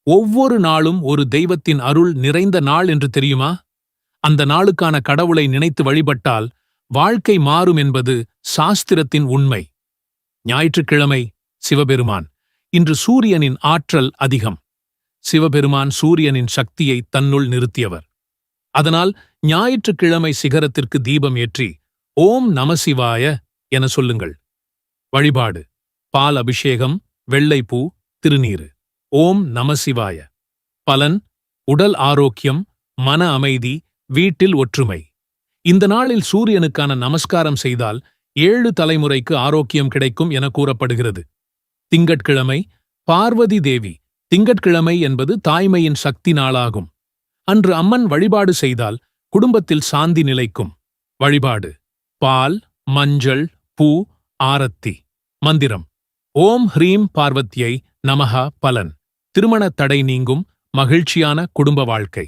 ஒவ்வொரு நாளும் ஒரு தெய்வத்தின் அருள் நிறைந்த நாள் என்று தெரியுமா? அந்த நாளுக்கான கடவுளை நினைத்து வழிபட்டால் வாழ்க்கை மாறும் என்பது சாஸ்திரத்தின் உண்மை. ஞாயிற்றுக்கிழமை சிவபெருமான். இன்று சூரியனின் ஆற்றல் அதிகம். சிவபெருமான் சூரியனின் சக்தியை தன்னுள் நிறுத்தியவர். அதனால் ஞாயிற்றுக்கிழமை சிகரத்திற்கு தீபம் ஏற்றி ஓம் நமசிவாய என சொல்லுங்கள். வழிபாடு: பால் அபிஷேகம், வெள்ளைப்பூ, திருநீறு. ஓம் நமசிவாய. பலன்: உடல் ஆரோக்கியம், மன அமைதி, வீட்டில் ஒற்றுமை. இந்த நாளில் சூரியனுக்கான நமஸ்காரம் செய்தால் 7 தலைமுறைக்கு ஆரோக்கியம் கிடைக்கும் என கூறப்படுகிறது. திங்கட்கிழமை பார்வதி தேவி. திங்கட்கிழமை என்பது தாய்மையின் சக்தி நாளாகும். அன்று அம்மன் வழிபாடு செய்தால் குடும்பத்தில் சாந்தி நிலைக்கும். வழிபாடு: பால், மஞ்சள், பூ, ஆரத்தி. மந்திரம்: ஓம் ஹ்ரீம் பார்வத்யை நமஹ. பலன்: திருமண தடை நீங்கும், மகிழ்ச்சியான குடும்ப வாழ்க்கை.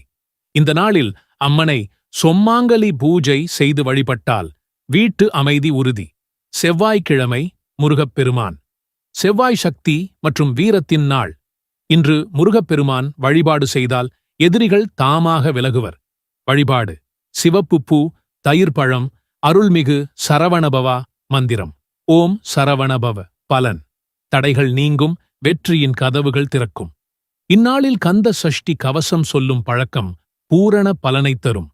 இந்த நாளில் அம்மனை சொம்மாங்கலி பூஜை செய்து வழிபட்டால் வீட்டு அமைதி உறுதி. செவ்வாய்க்கிழமை முருகப்பெருமான். செவ்வாய் சக்தி மற்றும் வீரத்தின் நாள். இன்று முருகப்பெருமான் வழிபாடு செய்தால் எதிரிகள் தாமாக விலகுவர். வழிபாடு: சிவப்பு பூ, தயிர் பழம், அருள்மிகு சரவணபவா. மந்திரம்: ஓம் சரவணபவ. பலன்: தடைகள் நீங்கும், வெற்றியின் கதவுகள் திறக்கும். இந்நாளில் கந்த சஷ்டி கவசம் சொல்லும் பழக்கம் பூரண பலனைத் தரும்.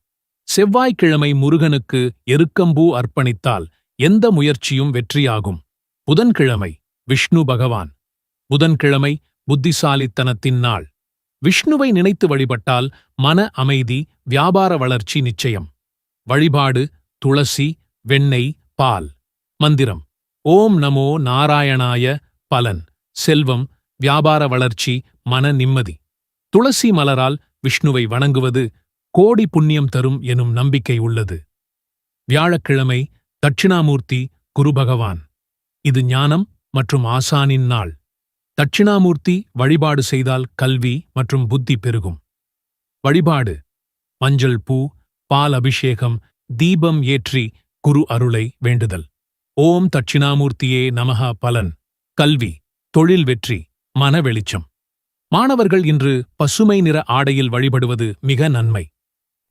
செவ்வாய்க்கிழமை முருகனுக்கு எருக்கம்பூ அர்ப்பணித்தால் எந்த முயற்சியும் வெற்றியாகும். புதன்கிழமை விஷ்ணு பகவான். புதன்கிழமை புத்திசாலித்தனத்தின் நாள். விஷ்ணுவை நினைத்து வழிபட்டால் மன அமைதி, வியாபார வளர்ச்சி நிச்சயம். வழிபாடு: துளசி, வெண்ணெய், பால். மந்திரம்: ஓம் நமோ நாராயணாய. பலன்: செல்வம், வியாபார வளர்ச்சி, மன நிம்மதி. துளசி மலரால் விஷ்ணுவை வணங்குவது கோடி புண்ணியம் தரும் எனும் நம்பிக்கை உள்ளது. வியாழக்கிழமை தட்சிணாமூர்த்தி குரு பகவான். இது ஞானம் மற்றும் ஆசானின் நாள். தட்சிணாமூர்த்தி வழிபாடு செய்தால் கல்வி மற்றும் புத்தி பெருகும். வழிபாடு: மஞ்சள் பூ, பால் அபிஷேகம், தீபம் ஏற்றி குரு அருளை வேண்டுதல். ஓம் தட்சிணாமூர்த்தியே நமஹ. பலன்: கல்வி, தொழில் வெற்றி, மன வெளிச்சம். மாணவர்கள் இன்று பசுமை நிற ஆடையில் வழிபடுவது மிக நன்மை.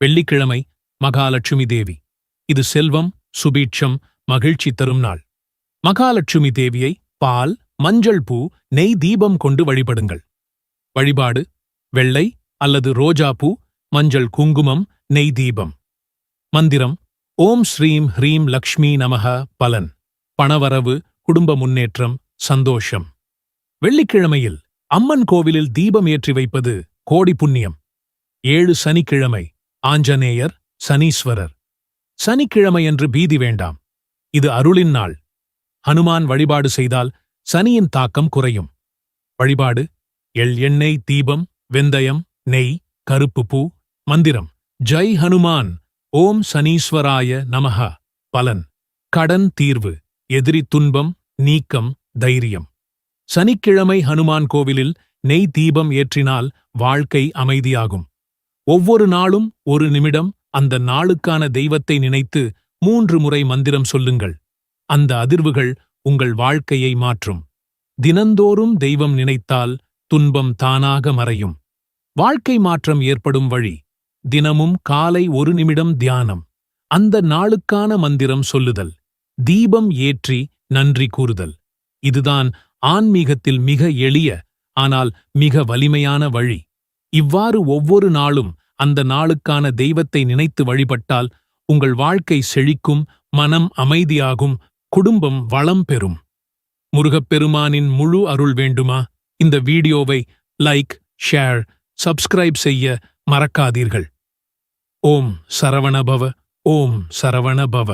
வெள்ளிக்கிழமை மகாலட்சுமி தேவி. இது செல்வம், சுபீட்சம், மகிழ்ச்சி தரும் நாள். மகாலட்சுமி தேவியை பால், மஞ்சள் பூ, நெய் தீபம் கொண்டு வழிபடுங்கள். வழிபாடு: வெள்ளை அல்லது ரோஜா பூ, மஞ்சள் குங்குமம், நெய் தீபம். மந்திரம்: ஓம் ஸ்ரீம் ஹ்ரீம் லக்ஷ்மி நமஹ. பலன்: பணவரவு, குடும்ப முன்னேற்றம், சந்தோஷம். வெள்ளிக்கிழமையில் அம்மன் கோவிலில் தீபம் ஏற்றி வைப்பது கோடி புண்ணியம். 7 சனிக்கிழமை ஆஞ்சநேயர், சனீஸ்வரர். சனிக்கிழமையன்று பீதி வேண்டாம். இது அருளின் நாள். ஹனுமான் வழிபாடு செய்தால் சனியின் தாக்கம் குறையும். வழிபாடு: எண்ணெய் தீபம், வெந்தயம், நெய், கருப்பு பூ. மந்திரம்: ஜெய் ஹனுமான். ஓம் சனீஸ்வராய நமஹ. பலன்: கடன் தீர்வு, எதிரி துன்பம் நீக்கம், தைரியம். சனிக்கிழமை ஹனுமான் கோவிலில் நெய் தீபம் ஏற்றினால் வாழ்க்கை அமைதியாகும். ஒவ்வொரு நாளும் ஒரு நிமிடம் அந்த நாளுக்கான தெய்வத்தை நினைத்து 3 முறை மந்திரம் சொல்லுங்கள். அந்த அதிர்வுகள் உங்கள் வாழ்க்கையை மாற்றும். தினந்தோறும் தெய்வம் நினைத்தால் துன்பம் தானாக மறையும். வாழ்க்கை மாற்றம் ஏற்படும் வழி: தினமும் காலை 1 நிமிடம் தியானம். அந்த நாளுக்கான மந்திரம் சொல்லுதல். தீபம் ஏற்றி நன்றி கூறுதல். இதுதான் ஆன்மீகத்தில் மிக எளிய ஆனால் மிக வலிமையான வழி. இவ்வாறு ஒவ்வொரு நாளும் அந்த நாளுக்கான தெய்வத்தை நினைத்து வழிபட்டால் உங்கள் வாழ்க்கை செழிக்கும், மனம் அமைதியாகும், குடும்பம் வளம் பெறும். முருகப்பெருமானின் முழு அருள் வேண்டுமா? இந்த வீடியோவை லைக், ஷேர், சப்ஸ்கிரைப் செய்ய மறக்காதீர்கள். ஓம் சரவணபவ. ஓம் சரவணபவ.